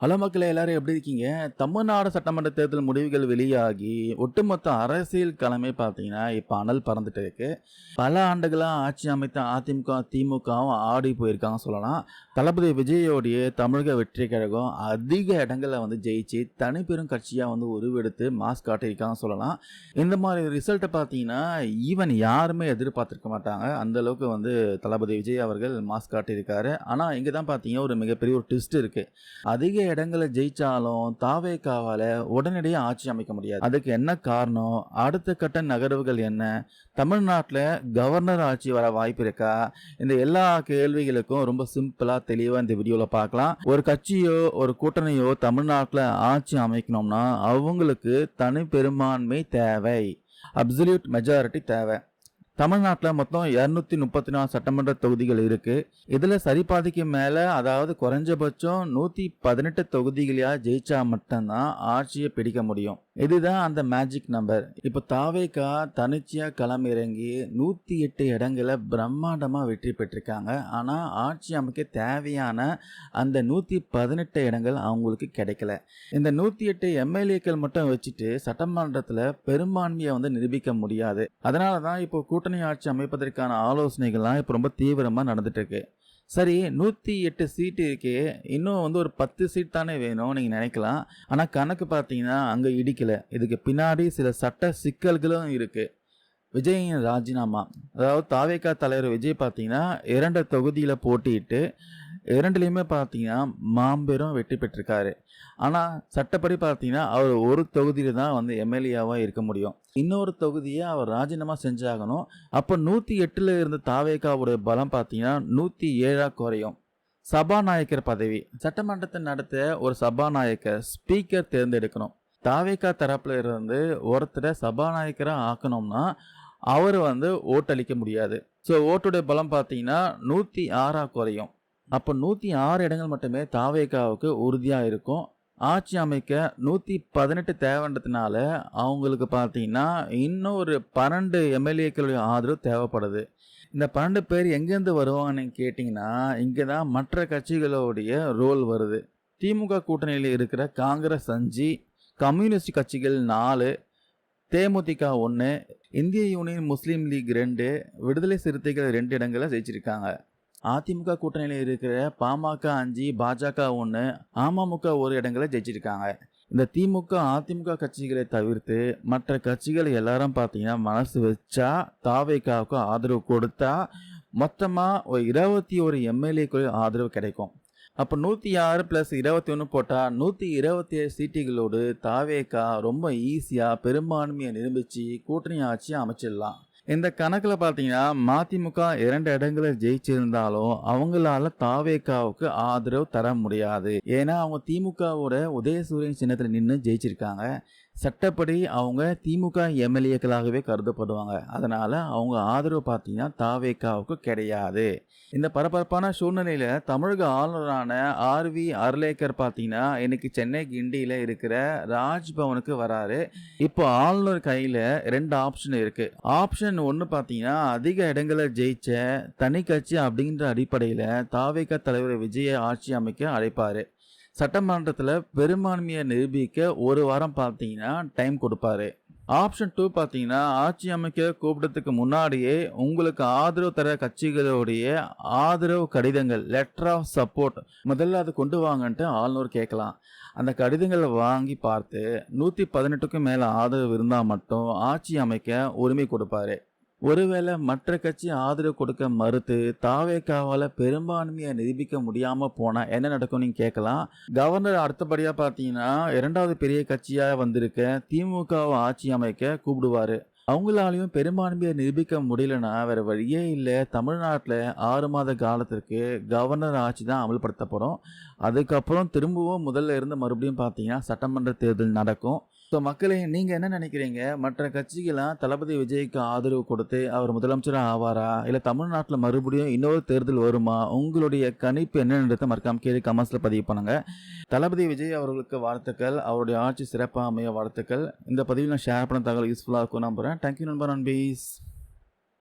Hello மக்களே, எல்லாரும் எப்படி இருக்கீங்க? தமிழ்நாடு சட்டமன்ற தேர்தல் முடிவுகள் வெளியாகி, ஒட்டுமொத்த அரசியல் களமே பார்த்தீங்கன்னா, இப்ப அனல் பறந்துட்டு இருக்கு. பல ஆண்டுகளா ஆட்சி அமைத்த அதிமுக, திமுகவும் ஆடி போயிருக்காங்கன்னு சொல்லலாம். தளபதி விஜயோடைய தமிழக வெற்றி கழகம் அதிக இடங்கள்ல ஜெயிச்சு, தனிப்பெரும் கட்சியா உருவெடுத்து மாஸ் காட்டியிருக்காங்கன்னு சொல்லலாம். இந்த மாதிரி ரிசல்ட்ட பார்த்தீங்கன்னா, ஈவன் யாருமே எதிர்பார்த்திருக்க மாட்டாங்க. அந்த அளவுக்கு தளபதி விஜய் அவர்கள் மாஸ் காட்டியிருக்காரு. ஆனா, இங்க தான் பார்த்தீங்கன்னா, ஒரு மிகப்பெரிய ஒரு ட்விஸ்ட் இருக்கு. அதிக இடங்களை ஜெயிச்சாலும் தாவேகாவால உடனடியாக ஆட்சி அமைக்க முடியாது. அதுக்கு என்ன காரணம்? அடுத்த கட்ட நகர்வுகள் என்ன? தமிழ்நாட்டில் கவர்னர் ஆட்சி வர வாய்ப்பு இருக்கா? இந்த எல்லா கேள்விகளுக்கும் ரொம்ப சிம்பிளா தெளிவா இந்த வீடியோல பார்க்கலாம். ஒரு கட்சியோ ஒரு கூட்டணியோ தமிழ்நாட்டில் ஆட்சி அமைக்கணும்னா அவங்களுக்கு தனி பெரும்பான்மை தேவை. அப்சல்யூட் மெஜாரிட்டி தேவை. தமிழ்நாட்டில் மொத்தம் 234 சட்டமன்ற தொகுதிகள் இருக்கு. இதுல சரிபாதிக்கு மேல, அதாவது குறைஞ்சபட்சம் 118 தொகுதிகளையா ஜெயிச்சா மட்டும்தான் ஆட்சியை பிடிக்க முடியும். இதுதான் அந்த மேஜிக் நம்பர். இப்போ தாவேகா தனிச்சையா களமிறங்கி 108 இடங்களை பிரம்மாண்டமா வெற்றி பெற்றிருக்காங்க. ஆனா ஆட்சி அமைக்க தேவையான அந்த 118 இடங்கள் அவங்களுக்கு கிடைக்கல. இந்த 108 எம்எல்ஏக்கள் மட்டும் வச்சுட்டு சட்டமன்றத்தில் பெரும்பான்மையை நிரூபிக்க முடியாது. அதனாலதான் இப்போ கூட்டணி ஆட்சி அமைப்பதற்கான ஆலோசனைகள்லாம் இப்போ ரொம்ப தீவிரமா நடந்துட்டு இருக்கு. சரி, 108 சீட்டு இருக்கே, இன்னும் ஒரு 10 சீட் தானே வேணும் நீங்க நினைக்கலாம். ஆனா கணக்கு பார்த்தீங்கன்னா அங்க இடிக்கல. இதுக்கு பின்னாடி சில சட்ட சிக்கல்களும் இருக்கு. விஜயின் ராஜினாமா, அதாவது தாவேகா தலைவர் விஜய் பார்த்தீங்கன்னா 2 தொகுதியில போட்டியிட்டு 2லையுமே பார்த்தீங்கன்னா மாபெரும் வெற்றி பெற்றிருக்காரு. ஆனால் சட்டப்படி பார்த்தீங்கன்னா அவர் ஒரு தொகுதியில தான் எம்எல்ஏவாக இருக்க முடியும். இன்னொரு தொகுதியை அவர் ராஜினாமா செஞ்சாகணும். அப்போ 108ல் இருந்த தாவேகாவுடைய பலம் பார்த்தீங்கன்னா 107 குறையும். சபாநாயகர் பதவி, சட்டமன்றத்தை நடத்த ஒரு சபாநாயகர் ஸ்பீக்கர் தேர்ந்தெடுக்கணும். தாவேகா தரப்புல இருந்து ஒருத்தரை சபாநாயகராக ஆக்கணும்னா அவர் ஓட்டளிக்க முடியாது. ஸோ ஓட்டுடைய பலம் பார்த்தீங்கன்னா 106 குறையும். அப்போ 106 இடங்கள் மட்டுமே தாவேகாவுக்கு உறுதியாக இருக்கும். ஆட்சி அமைக்க 118 தேவைன்றதுனால அவங்களுக்கு பார்த்தீங்கன்னா இன்னும் ஒரு 12 எம்எல்ஏக்களுடைய ஆதரவு தேவைப்படுது. இந்த 12 பேர் எங்கேருந்து வருவாங்கன்னு கேட்டிங்கன்னா, இங்கே தான் மற்ற கட்சிகளுடைய ரோல் வருது. திமுக கூட்டணியில் இருக்கிற காங்கிரஸ் 5, கம்யூனிஸ்ட் கட்சிகள் 4, தேமுதிக 1, இந்திய யூனியன் முஸ்லீம் லீக் 2, விடுதலை சிறுத்தைகள் 2 இடங்களை ஜெயிச்சிருக்காங்க. அதிமுக கூட்டணியில் இருக்கிற பாமக 5, பாஜக 1, அமமுக 1 இடங்களை ஜெயிச்சிருக்காங்க. இந்த திமுக அதிமுக கட்சிகளை தவிர்த்து மற்ற கட்சிகள் எல்லாரும் பார்த்தீங்கன்னா மனசு வச்சா தாவேகாவுக்கு ஆதரவு கொடுத்தா மொத்தமா ஒரு 21 எம்எல்ஏக்கு ஆதரவு கிடைக்கும். அப்போ 106 + 21 போட்டால் 127 சீட்டுகளோடு தாவேகா ரொம்ப ஈஸியாக பெரும்பான்மையை நிரூபித்து கூட்டணி ஆட்சியை அமைச்சிடலாம். இந்த கணக்கில் பார்த்தீங்கன்னா மதிமுக 2 இடங்களை ஜெயிச்சிருந்தாலும் அவங்களால தாவேகாவுக்கு ஆதரவு தர முடியாது. ஏன்னா அவங்க திமுகவோட உதயசூரியன் சின்னத்தில் நின்று ஜெயிச்சிருக்காங்க. சட்டப்படி அவங்க திமுக எம்எல்ஏக்களாகவே கருதப்படுவாங்க. அதனால அவங்க ஆதரவு பார்த்தீங்கன்னா தாவேகாவுக்கு கிடையாது. இந்த பரபரப்பான சூழ்நிலையில தமிழக ஆளுநரான ஆர்வி அர்லேக்கர் பார்த்தீங்கன்னா இன்னைக்கு சென்னை கிண்டியில இருக்கிற ராஜ்பவனுக்கு வராரு. இப்போ ஆளுநர் கையில 2 ஆப்ஷன் இருக்கு. ஆப்ஷன் 1 பார்த்தீங்கன்னா அதிக இடங்களை ஜெயிச்ச தனி கட்சி அப்படின்ற அடிப்படையில தாவேகா தலைவர் விஜயை ஆட்சி அமைக்க அழைப்பாரு. சட்டமன்றத்தில் பெரும்பான்மையை நிரூபிக்க ஒரு வாரம் பார்த்தீங்கன்னா டைம் கொடுப்பாரு. ஆப்ஷன் 2 பார்த்தீங்கன்னா ஆட்சி அமைக்க கூப்பிடத்துக்கு முன்னாடியே உங்களுக்கு ஆதரவு தர கட்சிகளுடைய ஆதரவு கடிதங்கள், லெட்டர் ஆஃப் சப்போர்ட் முதல்ல அதை கொண்டு வாங்கன்ட்டு ஆளுநர் கேட்கலாம். அந்த கடிதங்களை வாங்கி பார்த்து 118க்கும் மேலே ஆதரவு இருந்தால் மட்டும் ஆட்சி அமைக்க உரிமை கொடுப்பாரு. ஒருவேளை மற்ற கட்சி ஆதரவு கொடுக்க மறுத்து தாவேகாவால் பெரும்பான்மையை நிரூபிக்க முடியாமல் போனால் என்ன நடக்கும் நீங்கள் கேட்கலாம். கவர்னர் அடுத்தபடியாக பார்த்தீங்கன்னா 2வது பெரிய கட்சியாக வந்திருக்க திமுகவை ஆட்சி அமைக்க கூப்பிடுவார். அவங்களாலையும் பெரும்பான்மையை நிரூபிக்க முடியலன்னா வேற வழியே இல்லை. தமிழ்நாட்டில் 6 மாத காலத்திற்கு கவர்னர் ஆட்சி தான் அமல்படுத்தப்படும். அதுக்கப்புறம் திரும்பவும் முதல்ல இருந்து மறுபடியும் பார்த்தீங்கன்னா சட்டமன்ற தேர்தல் நடக்கும். ஸோ மக்களே, நீங்கள் என்ன நினைக்கிறீங்க? மற்ற கட்சிகளாம் தளபதி விஜய்க்கு ஆதரவு கொடுத்து அவர் முதலமைச்சராக ஆவாரா, இல்லை தமிழ்நாட்டில் மறுபடியும் இன்னொரு தேர்தல் வருமா? உங்களுடைய கணிப்பு என்னன்றதை மறக்காம கீழே கமெண்ட்ஸில் பதிவு பண்ணுங்க. தளபதி விஜய் அவர்களுக்கு வாழ்த்துக்கள். அவருடைய ஆட்சி சிறப்பாக அமைய வாழ்த்துக்கள். இந்த பதிவில் நான் ஷேர் பண்ண தகவல் யூஸ்ஃபுல்லாக இருக்கும் நம்புகிறேன். தேங்க்யூ நண்பர், நண்பீஸ்.